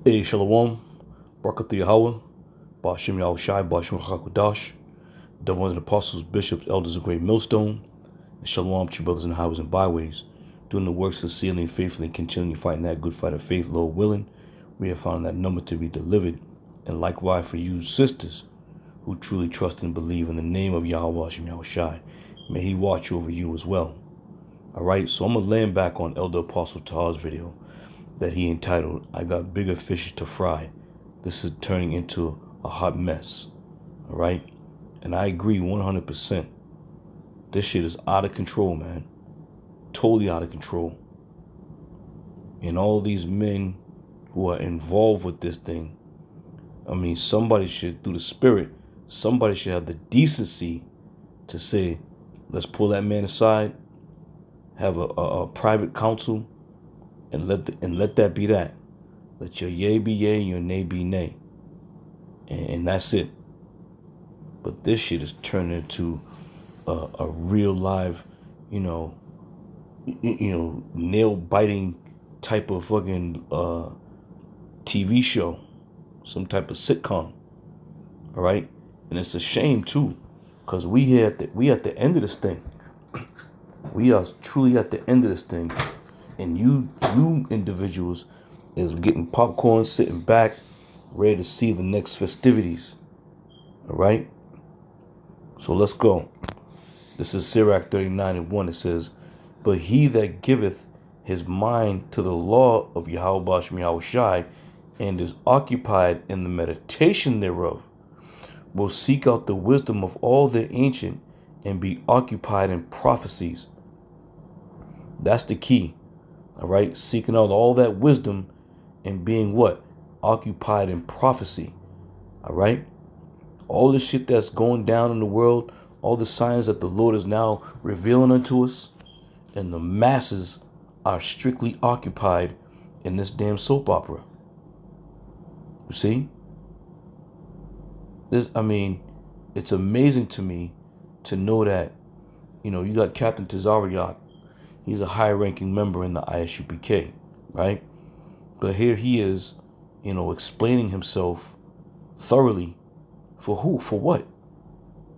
Hey, Shalom, Barakathu Yahweh, Bashim Yahushai, Bashim Chakudash, the ones and apostles, bishops, elders of Great Millstone, and Shalom to you brothers in highways and byways, doing the works sincerely and faithfully, and continually fighting that good fight of faith, Lord willing. We have found that number to be delivered, and likewise for you sisters who truly trust and believe in the name of Yahweh Bashim Yahushai. May He watch over you as well. All right, so I'm going to land back on Elder Apostle Tahar's video that he entitled, I Got Bigger Fish to Fry. This is turning into a hot mess. All right? And I agree 100%. This shit is out of control, man. Totally out of control. And all these men who are involved with this thing, I mean, somebody should, through the spirit, somebody should have the decency to say, let's pull that man aside, have a private counsel, and let that be that. Let your yea be yea and your nay be nay. And that's it. But this shit is turning into a real live, nail biting type of fucking TV show, some type of sitcom. All right, and it's a shame too, because we at the end of this thing. We are truly at the end of this thing, and you individuals is getting popcorn, sitting back, ready to see the next festivities. All right, so let's go. This is Sirach 39:1. It says, "But he that giveth his mind to the law of Yahweh Bashim Yahushai, and is occupied in the meditation thereof, will seek out the wisdom of all the ancient, and be occupied in prophecies." That's the key. All right, seeking out all that wisdom and being what? Occupied in prophecy. All right, all the shit that's going down in the world, all the signs that the Lord is now revealing unto us, and the masses are strictly occupied in this damn soap opera. You see? It's amazing to me to know that, you got Captain Tazariak. He's a high-ranking member in the ISUPK, right? But here he is, explaining himself thoroughly. For who? For what?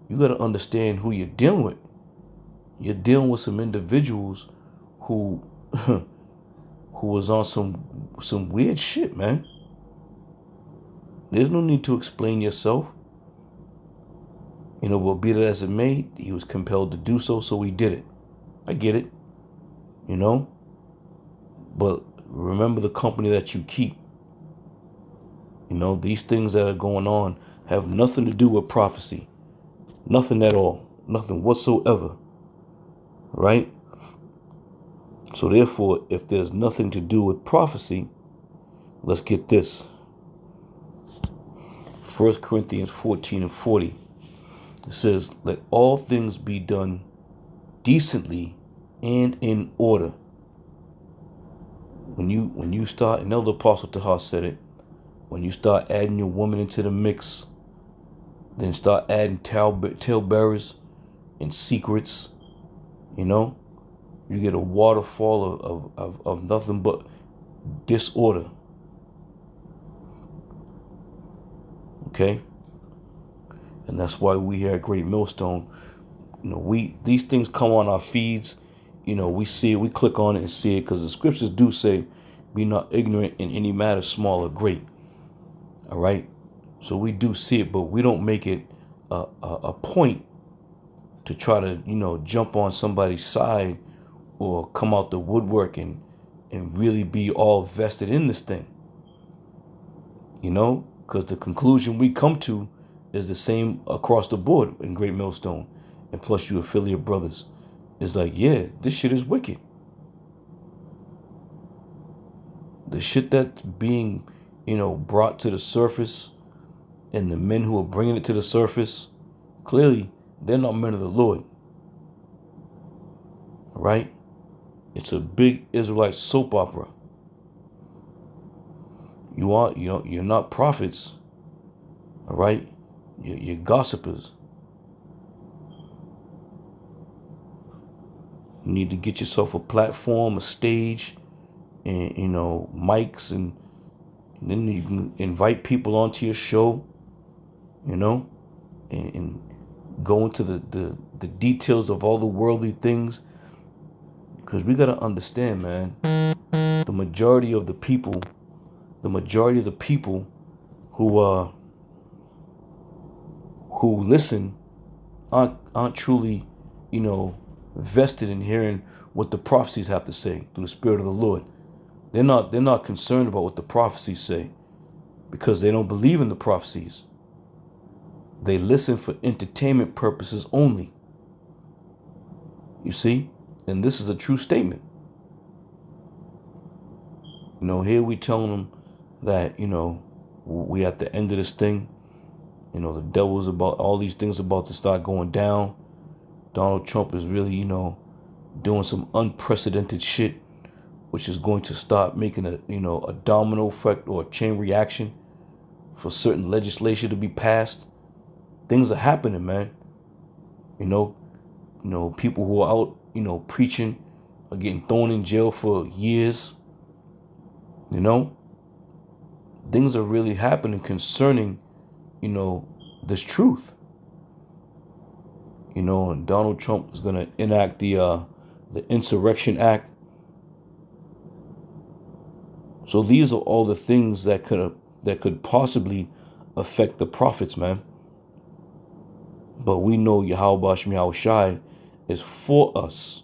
You got to understand who you're dealing with. You're dealing with some individuals who who was on some weird shit, man. There's no need to explain yourself. But be that as it may, he was compelled to do so he did it. I get it. But remember the company that you keep. These things that are going on have nothing to do with prophecy. Nothing at all. Nothing whatsoever. Right? So therefore, if there's nothing to do with prophecy, let's get this. 1 Corinthians 14:40. It says, let all things be done decently and in order. When you start, and Elder Apostle Tahar said it, when you start adding your woman into the mix, then start adding talebearers and secrets, you get a waterfall of nothing but disorder. Okay? And that's why we here at Great Millstone, these things come on our feeds. We see it, we click on it and see it, because the scriptures do say, be not ignorant in any matter, small or great. All right? So we do see it, but we don't make it a point to try to, jump on somebody's side or come out the woodwork and really be all vested in this thing. Because the conclusion we come to is the same across the board in Great Millstone. And plus you affiliate brothers. It's like, yeah, this shit is wicked. The shit that's being, brought to the surface, and the men who are bringing it to the surface, clearly they're not men of the Lord. All right? It's a big Israelite soap opera. You're not prophets. All right? You're gossipers. You need to get yourself a platform, a stage, and mics, and And then you can invite people onto your show, and go into the details of all the worldly things. Because we got to understand, man, the majority of the people who listen aren't truly, vested in hearing what the prophecies have to say through the Spirit of the Lord. They're not concerned about what the prophecies say because they don't believe in the prophecies. They listen for entertainment purposes only. You see? And this is a true statement. Here we telling them that, we at the end of this thing. The devil's about all these things about to start going down. Donald Trump is really, doing some unprecedented shit, which is going to start making a domino effect or a chain reaction for certain legislation to be passed. Things are happening, man. People who are out, preaching are getting thrown in jail for years. Things are really happening concerning, this truth. And Donald Trump is going to enact the Insurrection Act. So these are all the things that could possibly affect the prophets, man. But we know Yahweh Shem Yahushai is for us.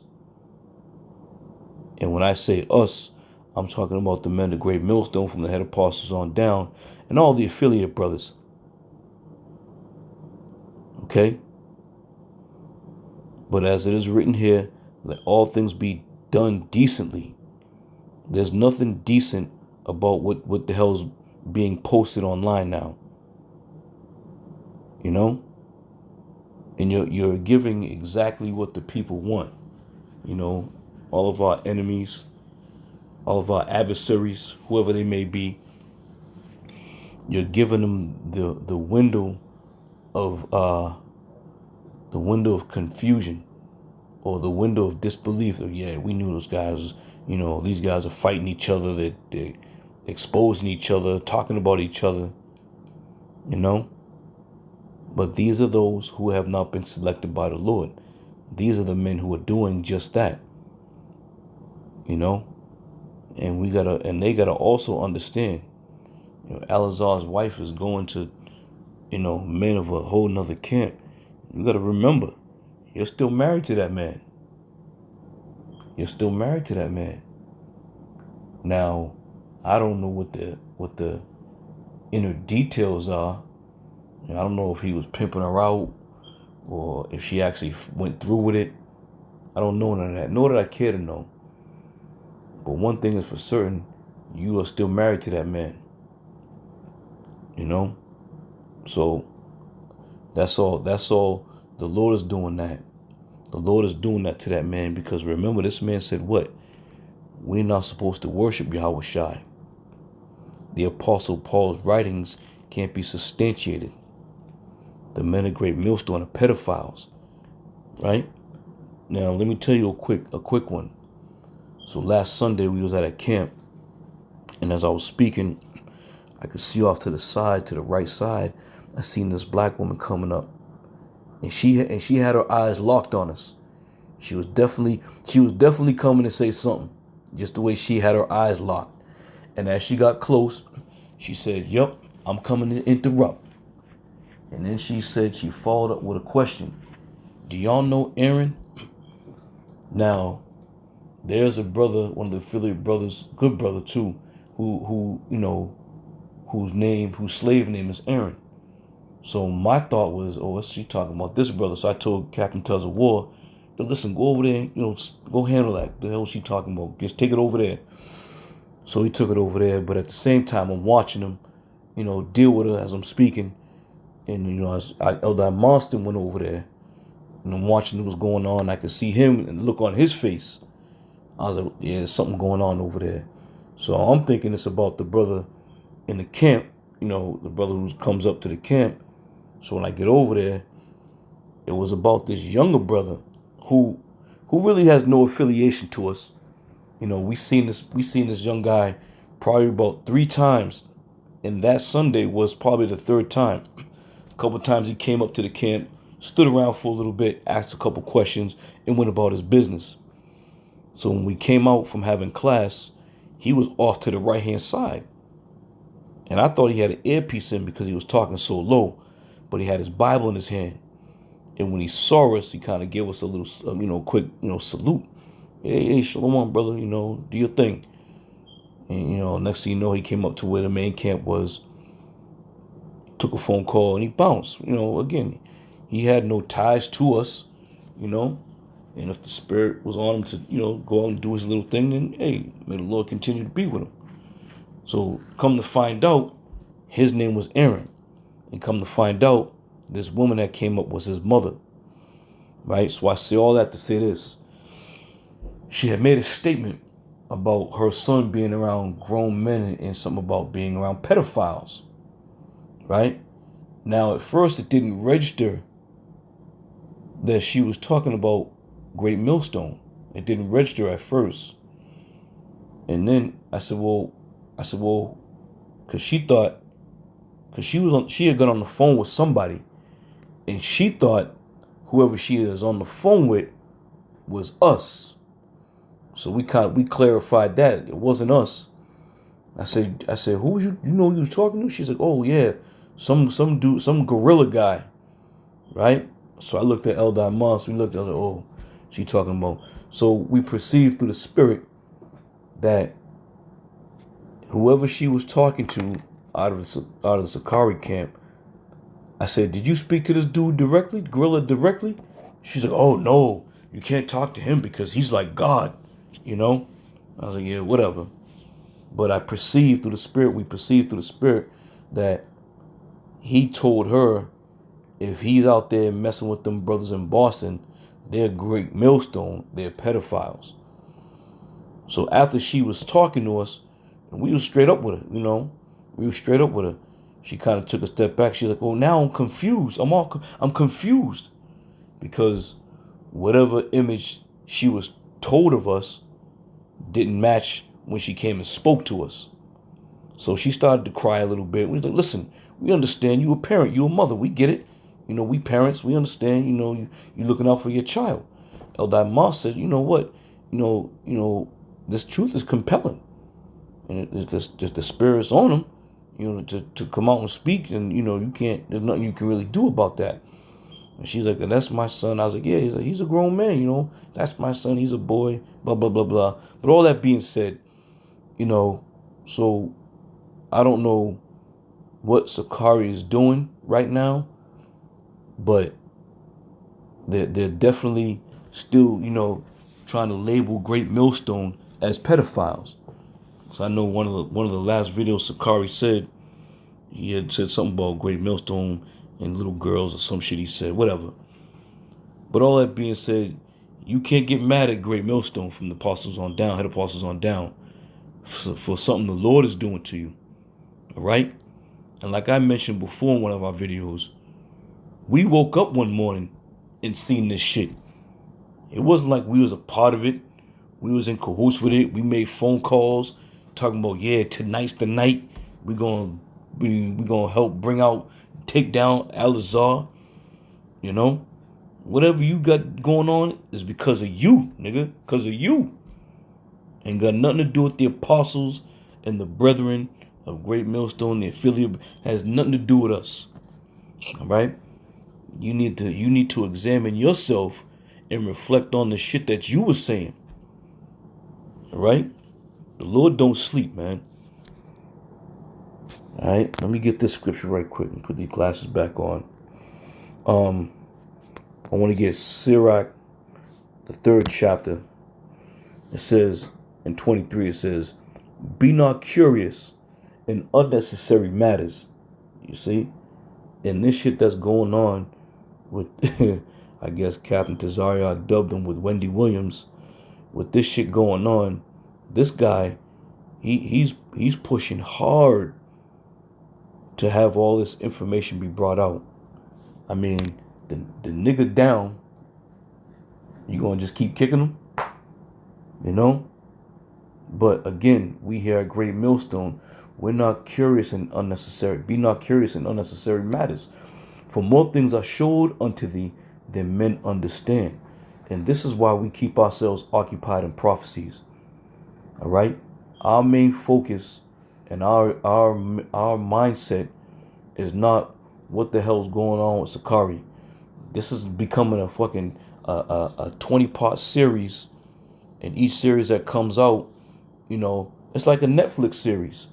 And when I say us, I'm talking about the men of the great millstone from the head apostles on down and all the affiliate brothers. Okay? But as it is written here, let all things be done decently. There's nothing decent about what the hell's being posted online now. And you're giving exactly what the people want. All of our enemies, all of our adversaries, whoever they may be, you're giving them the window of confusion or the window of disbelief. Yeah, we knew those guys. These guys are fighting each other. They're exposing each other, talking about each other. But these are those who have not been selected by the Lord. These are the men who are doing just that. And they gotta also understand. Alazar's wife is going to, men of a whole nother camp. You gotta remember, you're still married to that man. You're still married to that man. Now, I don't know what the inner details are. I don't know if he was pimping her out or if she actually went through with it. I don't know none of that, nor did I care to know. But one thing is for certain, you are still married to that man. So that's all the Lord is doing that. The Lord is doing that to that man because remember, this man said what? We're not supposed to worship Yahweh Shai. The Apostle Paul's writings can't be substantiated. The men of great millstone are pedophiles. Right? Now, let me tell you a quick one. So last Sunday, we was at a camp. And as I was speaking, I could see off to the right side, I seen this black woman coming up. And she had her eyes locked on us. She was definitely coming to say something. Just the way she had her eyes locked. And as she got close, she said, "Yup, I'm coming to interrupt." And then she said she followed up with a question. "Do y'all know Aaron?" Now, there's a brother, one of the affiliate brothers, good brother too, whose slave name is Aaron. So my thought was, oh, what's she talking about? This brother. So I told Captain Tuz of War, listen, go over there, go handle that. The hell is she talking about? Just take it over there. So he took it over there, but at the same time, I'm watching him, deal with her as I'm speaking. And, as Elder Monster went over there, and I'm watching what's going on. I could see him and the look on his face. I was like, yeah, there's something going on over there. So I'm thinking it's about the brother in the camp, the brother who comes up to the camp. So when I get over there, it was about this younger brother who really has no affiliation to us. We seen this young guy probably about 3 times And that Sunday was probably the third time. A couple times he came up to the camp, stood around for a little bit, asked a couple questions, and went about his business. So when we came out from having class, he was off to the right-hand side. And I thought he had an earpiece in because he was talking so low, but he had his Bible in his hand. And when he saw us, he kind of gave us a little, quick, salute. Hey, shalom, brother, do your thing. And, next thing you know, he came up to where the main camp was, took a phone call, and he bounced. Again, he had no ties to us, and if the spirit was on him to, go out and do his little thing, then, hey, may the Lord continue to be with him. So come to find out, his name was Aaron. And come to find out, this woman that came up was his mother. Right? So I say all that to say this. She had made a statement about her son being around grown men and something about being around pedophiles. Right? Now, at first, it didn't register that she was talking about Great Millstone. It didn't register at first. And then I said, well, because she thought, because she had got on the phone with somebody, and she thought whoever she is on the phone with was us. So we clarified that it wasn't us. I said, who was you? You know who you was talking to? She's like, oh yeah, some dude, some gorilla guy, right? So I looked at Eldai Moss. We looked. I was like, oh, she talking about. So we perceived through the spirit that whoever she was talking to out of the Sakari camp, I said, did you speak to this dude directly, gorilla directly? She's like, oh no, you can't talk to him because he's like God, I was like, yeah, whatever. But we perceived through the spirit that he told her if he's out there messing with them brothers in Boston, they're Great Millstone, they're pedophiles. So after she was talking to us, and we was straight up with her, she kind of took a step back. She's like, "Oh, now I'm confused. I'm confused because whatever image she was told of us didn't match when she came and spoke to us." So she started to cry a little bit. We was like, "Listen, we understand. You a parent. You a mother. We get it. We parents. We understand. You looking out for your child." Eldai Moss said, "You know what? This truth is compelling, and it's just the spirit's on him." To come out and speak, and there's nothing you can really do about that. And she's like, that's my son. I was like, yeah, he's a grown man, that's my son, he's a boy, blah, blah, blah, blah. But all that being said, so I don't know what Sakari is doing right now, but they're definitely still, trying to label Great Millstone as pedophiles. So I know one of the last videos Sakari said, he had said something about Great Millstone and little girls or some shit he said, whatever. But all that being said, you can't get mad at Great Millstone from the apostles on down, head apostles on down, for something the Lord is doing to you. All right? And like I mentioned before in one of our videos, we woke up one morning and seen this shit. It wasn't like we was a part of it. We was in cahoots with it. We made phone calls talking about, yeah, tonight's the night. We gonna help take down Al-Azhar. Whatever you got going on is because of you, nigga. Because of you. Ain't got nothing to do with the apostles and the brethren of Great Millstone. The affiliate has nothing to do with us. All right? You need to examine yourself and reflect on the shit that you were saying. All right? The Lord don't sleep, man. All right? Let me get this scripture right quick and put these glasses back on. I want to get Sirach, the 3rd chapter. It says, in 23, it says, be not curious in unnecessary matters. You see? And this shit that's going on with, I guess Captain Tazaria dubbed him with Wendy Williams. With this shit going on, this guy, he's pushing hard to have all this information be brought out. I mean, the nigga down, you gonna just keep kicking him? But again, we here at Great Millstone, We're not curious in unnecessary. Be not curious in unnecessary matters. For more things are showed unto thee than men understand. And this is why we keep ourselves occupied in prophecies. All right. Our main focus and our mindset is not what the hell's going on with Sakari. This is becoming a fucking a 20-part series, and each series that comes out, it's like a Netflix series.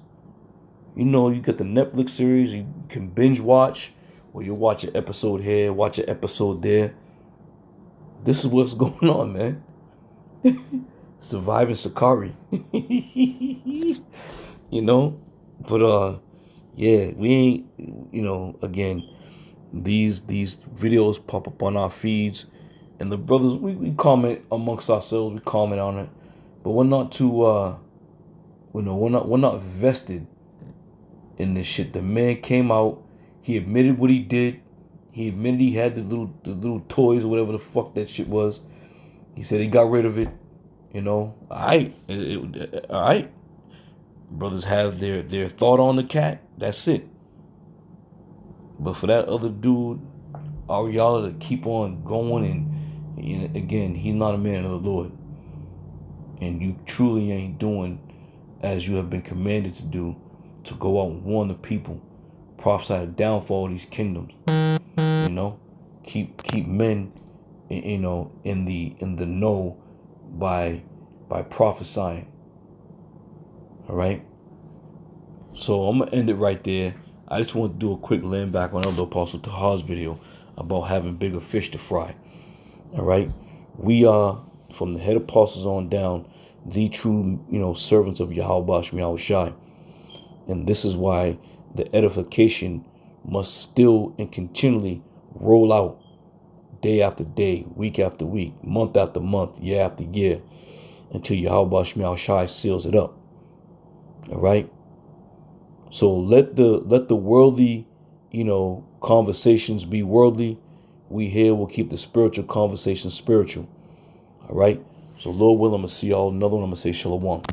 You get the Netflix series, you can binge watch, or you watch an episode here, watch an episode there. This is what's going on, man. Surviving Sakari. But yeah, we ain't, again, these videos pop up on our feeds, and the brothers, we comment amongst ourselves, we comment on it, but we're not too we're not vested in this shit. The man came out, he admitted what he did. He admitted he had the little toys or whatever the fuck that shit was. He said he got rid of it. All right. Brothers have their thought on the cat. That's it. But for that other dude, Ariala, to keep on going, and again, he's not a man of the Lord. And you truly ain't doing as you have been commanded to do, to go out and warn the people, prophesy the downfall of these kingdoms. Keep men, in the know by prophesying. All right. So I'm gonna end it right there. I just want to do a quick land back on Elder Apostle Tahar's video about having bigger fish to fry. All right. We are, from the head apostles on down, the true, servants of Yahweh Shem Yahushai. And this is why the edification must still and continually roll out day after day, week after week, month after month, year after year, until Yahweh Shem Yahushai seals it up. All right. So let the worldly, conversations be worldly. We here will keep the spiritual conversation spiritual. All right. So Lord willing, I'm gonna see y'all another one. I'm gonna say shalom.